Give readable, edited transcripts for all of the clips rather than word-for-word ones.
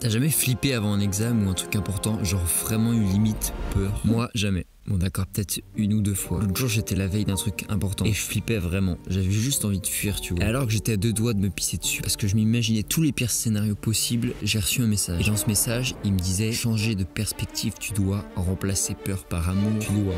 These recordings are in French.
T'as jamais flippé avant un examen ou un truc important, genre vraiment eu limite peur? Moi, jamais. Bon d'accord, peut-être une ou deux fois. L'autre jour j'étais la veille d'un truc important et je flippais vraiment. J'avais juste envie de fuir, tu vois. Et alors que j'étais à deux doigts de me pisser dessus parce que je m'imaginais tous les pires scénarios possibles, j'ai reçu un message. Et dans ce message, il me disait: changer de perspective, tu dois remplacer peur par amour, tu dois.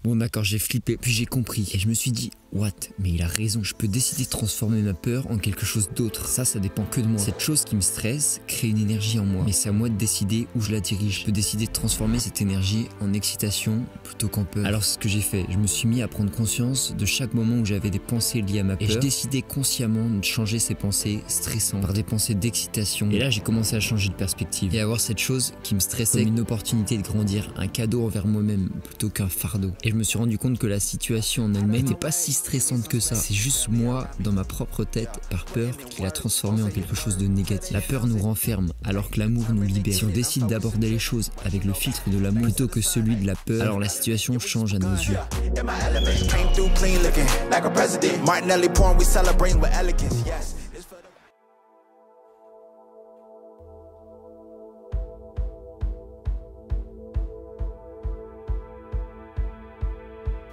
Bon d'accord, j'ai flippé, puis j'ai compris. Et je me suis dit, what? Mais il a raison, je peux décider de transformer ma peur en quelque chose d'autre. Ça dépend que de moi. Cette chose qui me stresse crée une énergie en moi. Mais c'est à moi de décider où je la dirige. Je peux décider de transformer cette énergie en excitation plutôt qu'en peur. Alors c'est ce que j'ai fait. Je me suis mis à prendre conscience de chaque moment où j'avais des pensées liées à ma peur. Et je décidais consciemment de changer ces pensées stressantes par des pensées d'excitation. Et là j'ai commencé à changer de perspective. Et à voir cette chose qui me stressait comme une opportunité de grandir. Un cadeau envers moi-même plutôt qu'un fardeau. Et je me suis rendu compte que la situation en elle-même n'était pas si stressante que ça. C'est juste moi, dans ma propre tête, par peur, qui l'a transformée en quelque chose de négatif. La peur nous renferme, alors que l'amour nous libère. Si on décide d'aborder les choses avec le filtre de l'amour plutôt que celui de la peur, alors la situation change à nos yeux.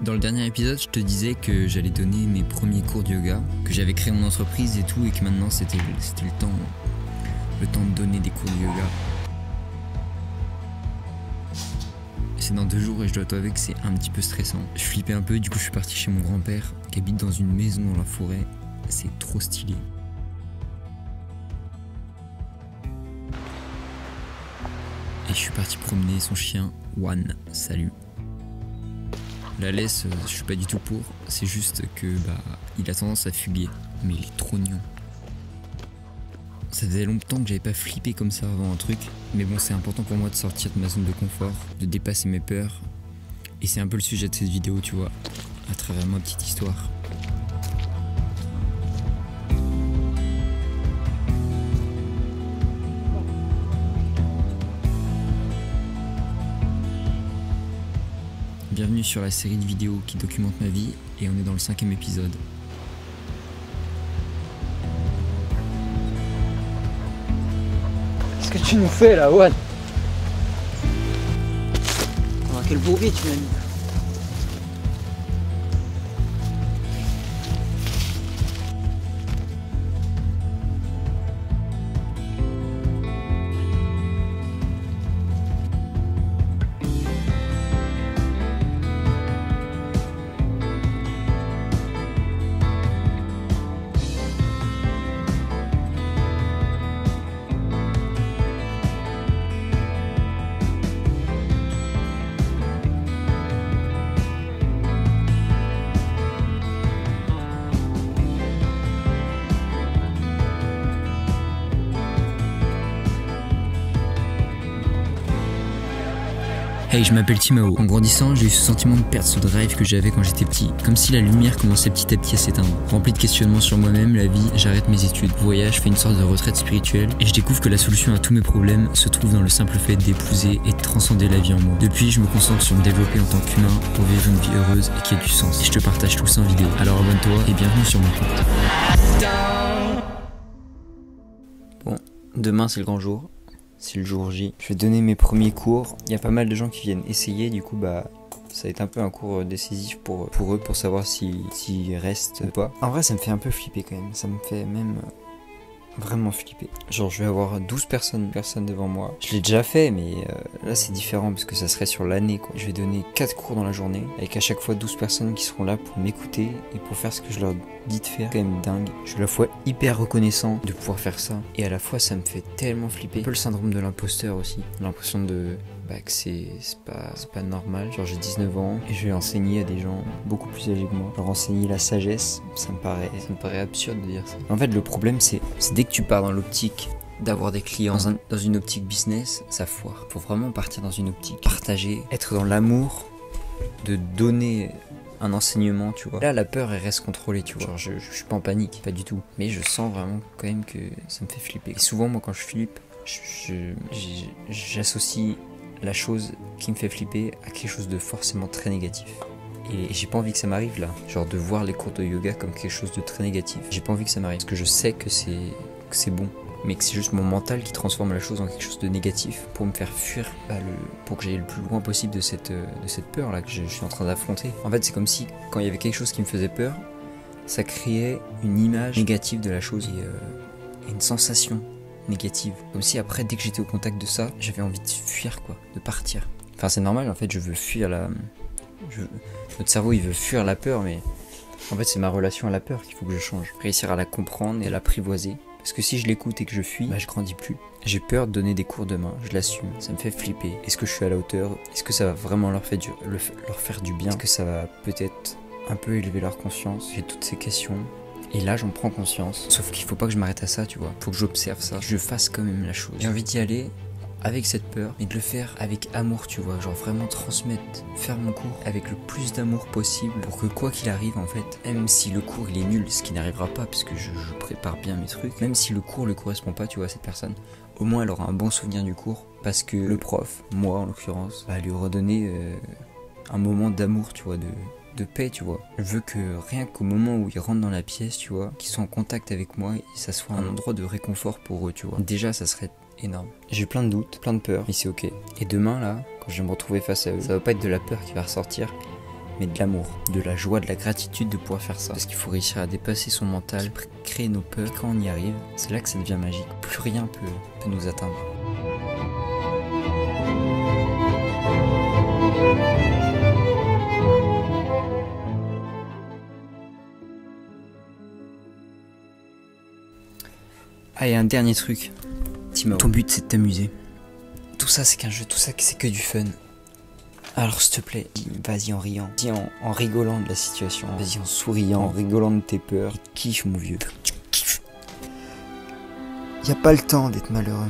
Dans le dernier épisode, je te disais que j'allais donner mes premiers cours de yoga, que j'avais créé mon entreprise et tout, et que maintenant c'était le temps de donner des cours de yoga. C'est dans 2 jours et je dois t'avouer que c'est un petit peu stressant. Je flippais un peu, du coup je suis parti chez mon grand-père qui habite dans une maison dans la forêt. C'est trop stylé. Et je suis parti promener son chien, One. Salut. La laisse, je suis pas du tout pour, c'est juste que il a tendance à fuguer, mais il est trop mignon. Ça faisait longtemps que j'avais pas flippé comme ça avant un truc, mais bon, c'est important pour moi de sortir de ma zone de confort, de dépasser mes peurs, et c'est un peu le sujet de cette vidéo, tu vois, à travers ma petite histoire. Bienvenue sur la série de vidéos qui documente ma vie et on est dans le 5e épisode. Qu'est-ce que tu nous fais là, One? Oh, quel bourbier tu m'as mis. Hey, je m'appelle Timao. En grandissant, j'ai eu ce sentiment de perdre ce drive que j'avais quand j'étais petit. Comme si la lumière commençait petit à petit à s'éteindre. Rempli de questionnements sur moi-même, la vie, j'arrête mes études. Voyage, fais une sorte de retraite spirituelle. Et je découvre que la solution à tous mes problèmes se trouve dans le simple fait d'épouser et de transcender la vie en moi. Depuis, je me concentre sur me développer en tant qu'humain pour vivre une vie heureuse et qui ait du sens. Et je te partage tout ça en vidéo. Alors abonne-toi et bienvenue sur mon compte. Bon, demain c'est le grand jour. C'est le jour J. Je vais donner mes premiers cours. Il y a pas mal de gens qui viennent essayer, du coup ça va être un peu un cours décisif pour eux, pour savoir s'ils restent ou pas. En vrai ça me fait un peu flipper quand même, ça me fait même vraiment flipper. Genre je vais avoir 12 personnes devant moi. Je l'ai déjà fait mais là c'est différent parce que ça serait sur l'année quoi. Je vais donner 4 cours dans la journée avec à chaque fois 12 personnes qui seront là pour m'écouter et pour faire ce que je leur dis de faire. C'est quand même dingue. Je suis à la fois hyper reconnaissant de pouvoir faire ça et à la fois ça me fait tellement flipper. Un peu le syndrome de l'imposteur aussi. L'impression de que c'est pas normal. Genre j'ai 19 ans et je vais enseigner à des gens beaucoup plus âgés que moi. Leur enseigner la sagesse, ça me paraît absurde de dire ça. En fait le problème c'est dès que tu pars dans l'optique d'avoir des clients dans une optique business, ça foire. Faut vraiment partir dans une optique partager, être dans l'amour, de donner un enseignement, tu vois. Là la peur elle reste contrôlée, tu vois. Genre je suis pas en panique, pas du tout. Mais je sens vraiment quand même que ça me fait flipper. Et souvent moi quand je flippe, j'associe la chose qui me fait flipper à quelque chose de forcément très négatif. Et j'ai pas envie que ça m'arrive là, genre de voir les cours de yoga comme quelque chose de très négatif. J'ai pas envie que ça m'arrive, parce que je sais que c'est bon. mais que c'est juste mon mental qui transforme la chose en quelque chose de négatif pour me faire fuir, pour que j'aille le plus loin possible de cette peur là que je suis en train d'affronter. En fait, c'est comme si quand il y avait quelque chose qui me faisait peur, ça créait une image négative de la chose et une sensation négative. Comme si après, dès que j'étais au contact de ça, j'avais envie de fuir quoi, de partir. Enfin, c'est normal en fait, je veux fuir notre cerveau il veut fuir la peur, mais en fait c'est ma relation à la peur qu'il faut que je change. Réussir à la comprendre et à l'apprivoiser. Parce que si je l'écoute et que je fuis, je grandis plus. J'ai peur de donner des cours demain, je l'assume, ça me fait flipper. Est-ce que je suis à la hauteur? Est-ce que ça va vraiment leur faire du bien? Est-ce que ça va peut-être un peu élever leur conscience? J'ai toutes ces questions. Et là j'en prends conscience. Sauf qu'il faut pas que je m'arrête à ça, tu vois. Faut que j'observe ça, que je fasse quand même la chose. J'ai envie d'y aller avec cette peur, mais de le faire avec amour, tu vois, genre vraiment transmettre, faire mon cours avec le plus d'amour possible pour que quoi qu'il arrive en fait, même si le cours il est nul, ce qui n'arrivera pas parce que je prépare bien mes trucs, même si le cours ne correspond pas, tu vois, à cette personne, au moins elle aura un bon souvenir du cours parce que le prof, moi en l'occurrence, va lui redonner un moment d'amour, tu vois, de paix, tu vois. Je veux que rien qu'au moment où ils rentrent dans la pièce, tu vois, qu'ils soient en contact avec moi et ça soit un endroit de réconfort pour eux, tu vois. Déjà ça serait énorme. J'ai plein de doutes, plein de peurs, mais c'est ok. Et demain là, quand je vais me retrouver face à eux, ça va pas être de la peur qui va ressortir, mais de l'amour, de la joie, de la gratitude de pouvoir faire ça. Parce qu'il faut réussir à dépasser son mental, créer nos peurs. Et quand on y arrive, c'est là que ça devient magique. Plus rien peut nous atteindre. Ah, et un dernier truc. Timo, ton but c'est de t'amuser. Tout ça c'est qu'un jeu, tout ça c'est que du fun. Alors s'il te plaît, vas-y en riant, vas-y en rigolant de la situation, vas-y en souriant, en rigolant de tes peurs. Kiffe mon vieux. Y a pas le temps d'être malheureux,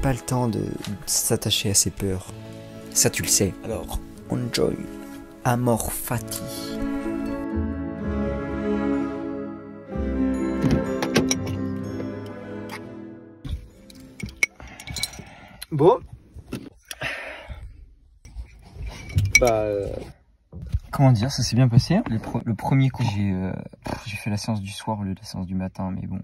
pas le temps de s'attacher à ses peurs. Ça tu le sais. Alors enjoy, amor fati. Bon. Comment dire, ça s'est bien passé. Le premier coup, j'ai fait la séance du soir au lieu de la séance du matin, mais bon,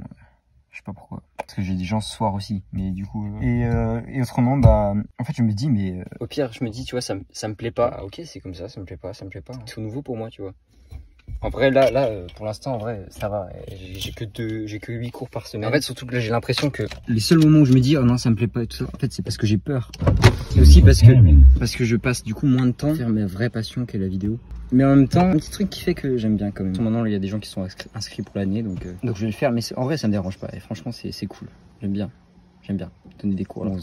je sais pas pourquoi. Parce que j'ai des gens ce soir aussi, mais du coup... Et autrement, en fait, je me dis, mais... Au pire, je me dis, tu vois, ça me plaît pas. Ah, ok, c'est comme ça me plaît pas. C'est tout nouveau pour moi, tu vois. En vrai, là, pour l'instant, en vrai, ça va. J'ai que 8 cours par semaine. En fait, surtout que là, j'ai l'impression que les seuls moments où je me dis, oh non, ça me plaît pas et tout ça, en fait, c'est parce que j'ai peur. C'est aussi parce que je passe du coup moins de temps à faire ma vraie passion qu'est la vidéo. Mais en même temps, un petit truc qui fait que j'aime bien quand même. Maintenant, il y a des gens qui sont inscrits pour l'année, donc je vais le faire. Mais en vrai, ça me dérange pas. Et franchement, c'est cool. J'aime bien donner des cours. Bon,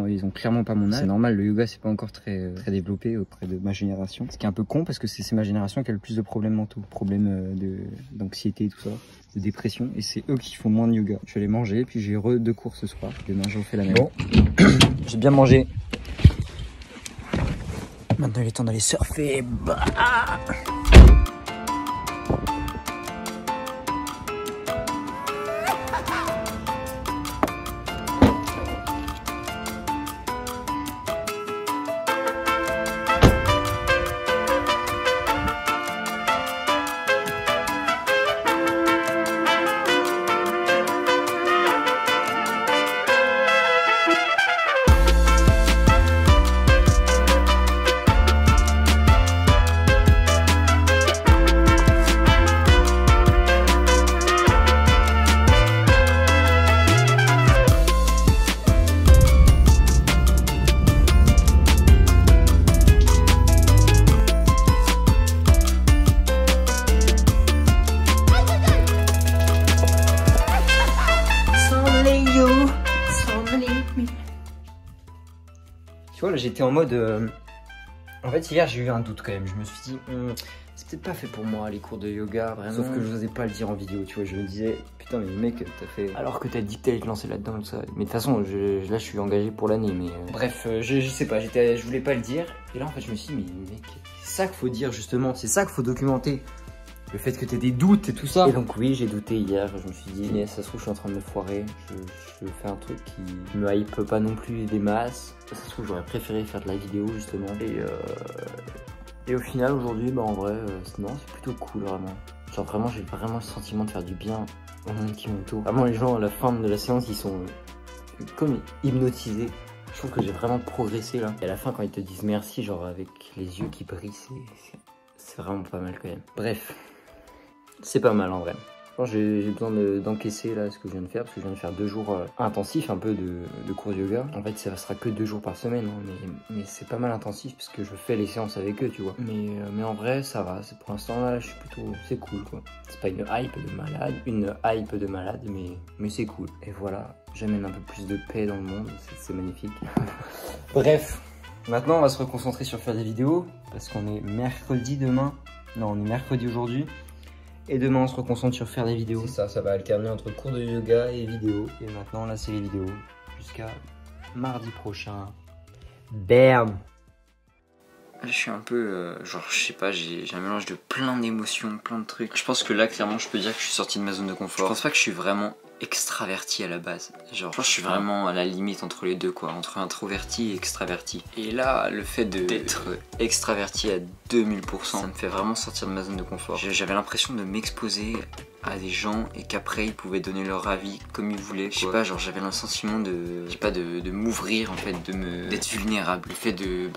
ils ont clairement pas mon âge. C'est normal, le yoga c'est pas encore très développé auprès de ma génération. Ce qui est un peu con parce que c'est ma génération qui a le plus de problèmes mentaux, problèmes d'anxiété et tout ça, de dépression, et c'est eux qui font moins de yoga. Je vais aller manger, puis j'ai 2 cours ce soir. Demain je refais la même. Bon, j'ai bien mangé. Maintenant il est temps d'aller surfer. Tu vois, là j'étais en mode... En fait hier j'ai eu un doute quand même, je me suis dit c'est peut-être pas fait pour moi les cours de yoga vraiment. Sauf que je n'osais pas le dire en vidéo, tu vois, je me disais putain mais mec t'as fait... Alors que t'as dit que t'allais te lancer là-dedans et tout ça. Mais de toute façon là je suis engagé pour l'année mais... Bref, je sais pas, je voulais pas le dire. Et là en fait je me suis dit mais mec c'est ça qu'il faut dire justement, c'est ça qu'il faut documenter. Le fait que t'aies des doutes et tout ça. Et donc oui, j'ai douté hier, je me suis dit, ça se trouve je suis en train de me foirer, je fais un truc qui me hype pas non plus des masses. Ça se trouve j'aurais préféré faire de la vidéo justement. Et au final aujourd'hui, en vrai, non, c'est plutôt cool vraiment. Genre vraiment, j'ai vraiment le sentiment de faire du bien en Kimoto. Vraiment, les gens à la fin de la séance, ils sont comme hypnotisés. Je trouve que j'ai vraiment progressé là. Et à la fin, quand ils te disent merci, genre avec les yeux qui brillent, c'est vraiment pas mal quand même. Bref, c'est pas mal en vrai. J'ai besoin d'encaisser là ce que je viens de faire parce que je viens de faire 2 jours intensifs un peu de cours de yoga. En fait ça sera que 2 jours par semaine hein, mais c'est pas mal intensif parce que je fais les séances avec eux tu vois. Mais en vrai ça va, pour l'instant là je suis plutôt, c'est cool quoi. C'est pas une hype de malade, mais c'est cool. Et voilà, j'amène un peu plus de paix dans le monde, c'est magnifique. Bref, maintenant on va se reconcentrer sur faire des vidéos parce qu'on est mercredi demain. Non, on est mercredi aujourd'hui. Et demain on se reconcentre sur faire des vidéos. C'est ça, ça va alterner entre cours de yoga et vidéos. Et maintenant là c'est les vidéos. Jusqu'à mardi prochain. Bam! Là je suis un peu, genre je sais pas, j'ai un mélange de plein d'émotions, plein de trucs. Je pense que là clairement je peux dire que je suis sorti de ma zone de confort. Je pense pas que je suis vraiment extraverti à la base. Genre je pense que je suis vraiment à la limite entre les deux quoi, entre introverti et extraverti. Et là le fait d'être extraverti à 2000%, ça me fait vraiment sortir de ma zone de confort. J'avais l'impression de m'exposer à des gens et qu'après ils pouvaient donner leur avis comme ils voulaient. Je sais pas, genre j'avais le sentiment de m'ouvrir en fait, d'être vulnérable. Le fait de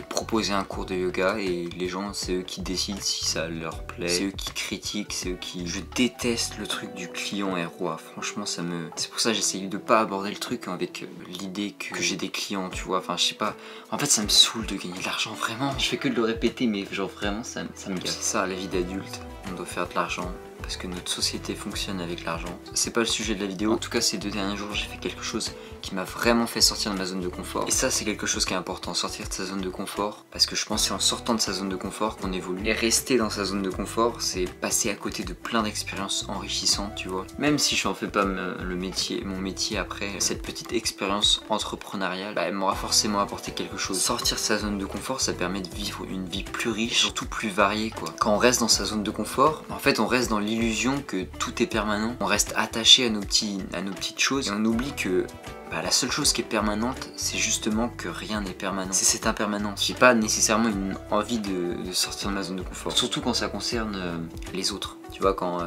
proposer un cours de yoga et les gens c'est eux qui décident si ça leur plaît, c'est eux qui critiquent, c'est eux qui... Je déteste le truc du client est roi, franchement ça me... C'est pour ça que j'essaye de pas aborder le truc avec l'idée que j'ai des clients tu vois, enfin je sais pas. En fait ça me saoule de gagner de l'argent vraiment. Je fais que de le répéter mais genre vraiment ça me gâche. C'est ça la vie d'adulte, on doit faire de l'argent. Parce que notre société fonctionne avec l'argent. C'est pas le sujet de la vidéo. En tout cas ces 2 derniers jours j'ai fait quelque chose qui m'a vraiment fait sortir de ma zone de confort. Et ça c'est quelque chose qui est important, sortir de sa zone de confort. Parce que je pense que c'est en sortant de sa zone de confort qu'on évolue. Et rester dans sa zone de confort, c'est passer à côté de plein d'expériences enrichissantes, tu vois. Même si je n'en fais pas mon métier après, cette petite expérience entrepreneuriale, elle m'aura forcément apporté quelque chose. Sortir de sa zone de confort, ça permet de vivre une vie plus riche, et surtout plus variée quoi. Quand on reste dans sa zone de confort, en fait on reste dans l'illusion que tout est permanent. On reste attaché à nos petites choses et on oublie que la seule chose qui est permanente, c'est justement que rien n'est permanent. C'est cette impermanence. J'ai pas nécessairement une envie de sortir de ma zone de confort. Surtout quand ça concerne les autres. Tu vois, quand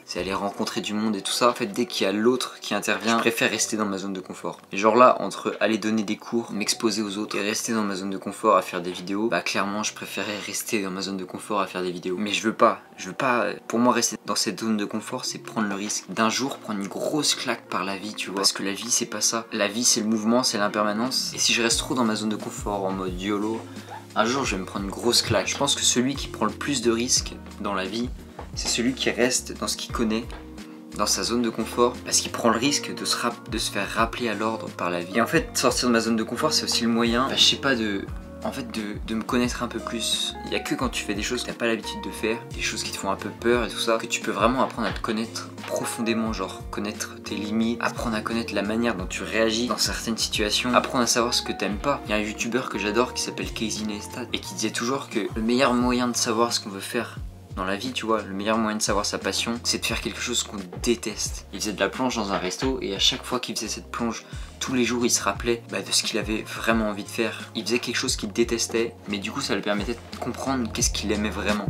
c'est aller rencontrer du monde et tout ça. En fait, dès qu'il y a l'autre qui intervient, je préfère rester dans ma zone de confort. Et genre là, entre aller donner des cours, m'exposer aux autres et rester dans ma zone de confort à faire des vidéos, clairement, je préférais rester dans ma zone de confort à faire des vidéos. Mais je veux pas. Pour moi, rester dans cette zone de confort, c'est prendre le risque d'un jour prendre une grosse claque par la vie, tu vois. Parce que la vie, c'est pas ça. La vie, c'est le mouvement, c'est l'impermanence. Et si je reste trop dans ma zone de confort en mode YOLO, un jour, je vais me prendre une grosse claque. Je pense que celui qui prend le plus de risques dans la vie, c'est celui qui reste dans ce qu'il connaît, dans sa zone de confort, parce qu'il prend le risque de se faire rappeler à l'ordre par la vie. Et en fait, sortir de ma zone de confort, c'est aussi le moyen, je sais pas, de me connaître un peu plus. Il y a que quand tu fais des choses que t'as pas l'habitude de faire, des choses qui te font un peu peur et tout ça, que tu peux vraiment apprendre à te connaître profondément, genre connaître tes limites, apprendre à connaître la manière dont tu réagis dans certaines situations, apprendre à savoir ce que t'aimes pas. Il y a un youtubeur que j'adore qui s'appelle Casey Neistat et qui disait toujours que le meilleur moyen de savoir ce qu'on veut faire dans la vie, tu vois, le meilleur moyen de savoir sa passion, c'est de faire quelque chose qu'on déteste. Il faisait de la plonge dans un resto et à chaque fois qu'il faisait cette plonge, tous les jours il se rappelait de ce qu'il avait vraiment envie de faire. Il faisait quelque chose qu'il détestait, mais du coup ça lui permettait de comprendre qu'est-ce qu'il aimait vraiment.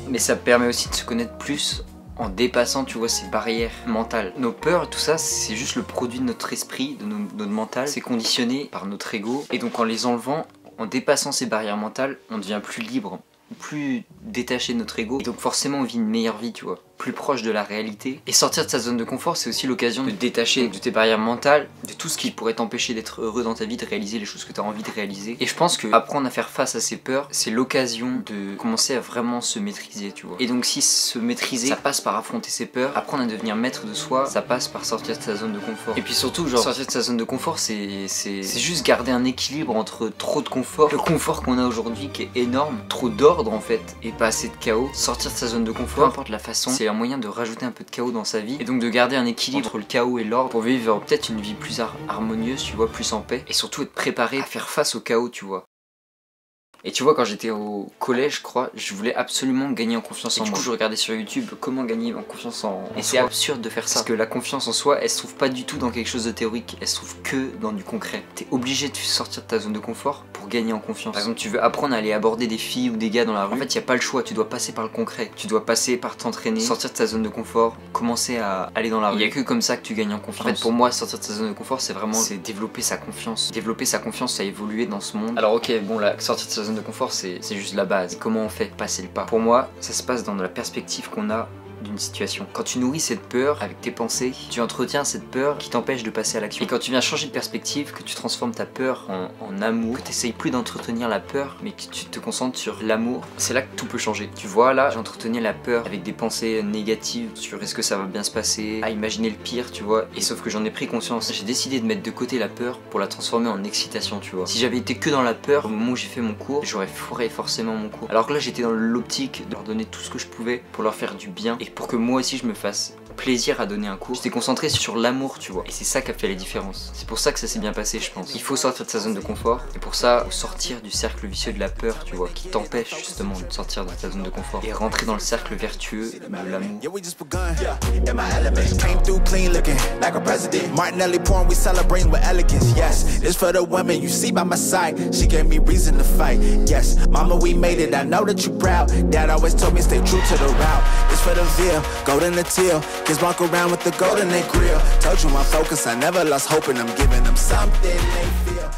Mais ça permet aussi de se connaître plus en dépassant, tu vois, ces barrières mentales. Nos peurs, tout ça, c'est juste le produit de notre esprit, de notre mental. C'est conditionné par notre ego. Et donc en les enlevant, en dépassant ces barrières mentales, on devient plus libre, plus détaché de notre ego. Et donc forcément on vit une meilleure vie, tu vois, plus proche de la réalité. Et sortir de sa zone de confort, c'est aussi l'occasion de te détacher de tes barrières mentales, de tout ce qui pourrait t'empêcher d'être heureux dans ta vie, de réaliser les choses que tu as envie de réaliser. Et je pense que apprendre à faire face à ses peurs, c'est l'occasion de commencer à vraiment se maîtriser, tu vois. Et donc si se maîtriser, ça passe par affronter ses peurs, apprendre à devenir maître de soi, ça passe par sortir de sa zone de confort. Et puis surtout, genre, sortir de sa zone de confort, c'est juste garder un équilibre entre trop de confort, le confort qu'on a aujourd'hui qui est énorme, trop d'ordre en fait, et pas assez de chaos. Sortir de sa zone de confort, peu importe la façon, c'est un moyen de rajouter un peu de chaos dans sa vie et donc de garder un équilibre entre le chaos et l'ordre pour vivre peut-être une vie plus harmonieuse, tu vois, plus en paix et surtout être préparé à faire face au chaos, tu vois. Et tu vois, quand j'étais au collège, je crois, je voulais absolument gagner en confiance en moi. Du coup, je regardais sur YouTube comment gagner en confiance en soi. Et c'est absurde de faire ça. Parce que la confiance en soi, elle se trouve pas du tout dans quelque chose de théorique, elle se trouve que dans du concret. T'es obligé de sortir de ta zone de confort pour gagner en confiance. Par exemple, tu veux apprendre à aller aborder des filles ou des gars dans la rue. En fait, y a pas le choix, tu dois passer par le concret. Tu dois passer par t'entraîner, sortir de ta zone de confort, commencer à aller dans la rue. Il y a que comme ça que tu gagnes en confiance. En fait, pour moi, sortir de sa zone de confort, c'est vraiment développer sa confiance. Développer sa confiance à évoluer dans ce monde. Alors ok, bon là, sortir de sa zone de confort, c'est juste la base. Comment on fait passer le pas? Pour moi, ça se passe dans la perspective qu'on a d'une situation. Quand tu nourris cette peur avec tes pensées, tu entretiens cette peur qui t'empêche de passer à l'action. Et quand tu viens changer de perspective, que tu transformes ta peur en amour, que tu essayes plus d'entretenir la peur, mais que tu te concentres sur l'amour, c'est là que tout peut changer. Tu vois, là, j'entretenais la peur avec des pensées négatives sur est-ce que ça va bien se passer, à imaginer le pire, tu vois, et sauf que j'en ai pris conscience. J'ai décidé de mettre de côté la peur pour la transformer en excitation, tu vois. Si j'avais été que dans la peur, au moment où j'ai fait mon cours, j'aurais foiré forcément mon cours. Alors que là, j'étais dans l'optique de leur donner tout ce que je pouvais pour leur faire du bien, et pour que moi aussi je me fasse plaisir à donner un cours. J'étais concentré sur l'amour, tu vois, et c'est ça qui a fait la différence. C'est pour ça que ça s'est bien passé, je pense. Il faut sortir de sa zone de confort, et pour ça, faut sortir du cercle vicieux de la peur, tu vois, qui t'empêche justement de sortir de ta zone de confort et rentrer dans le cercle vertueux de l'amour. Kids walk around with the gold in their grill. Told you my focus, I never lost hope, and I'm giving them something they feel.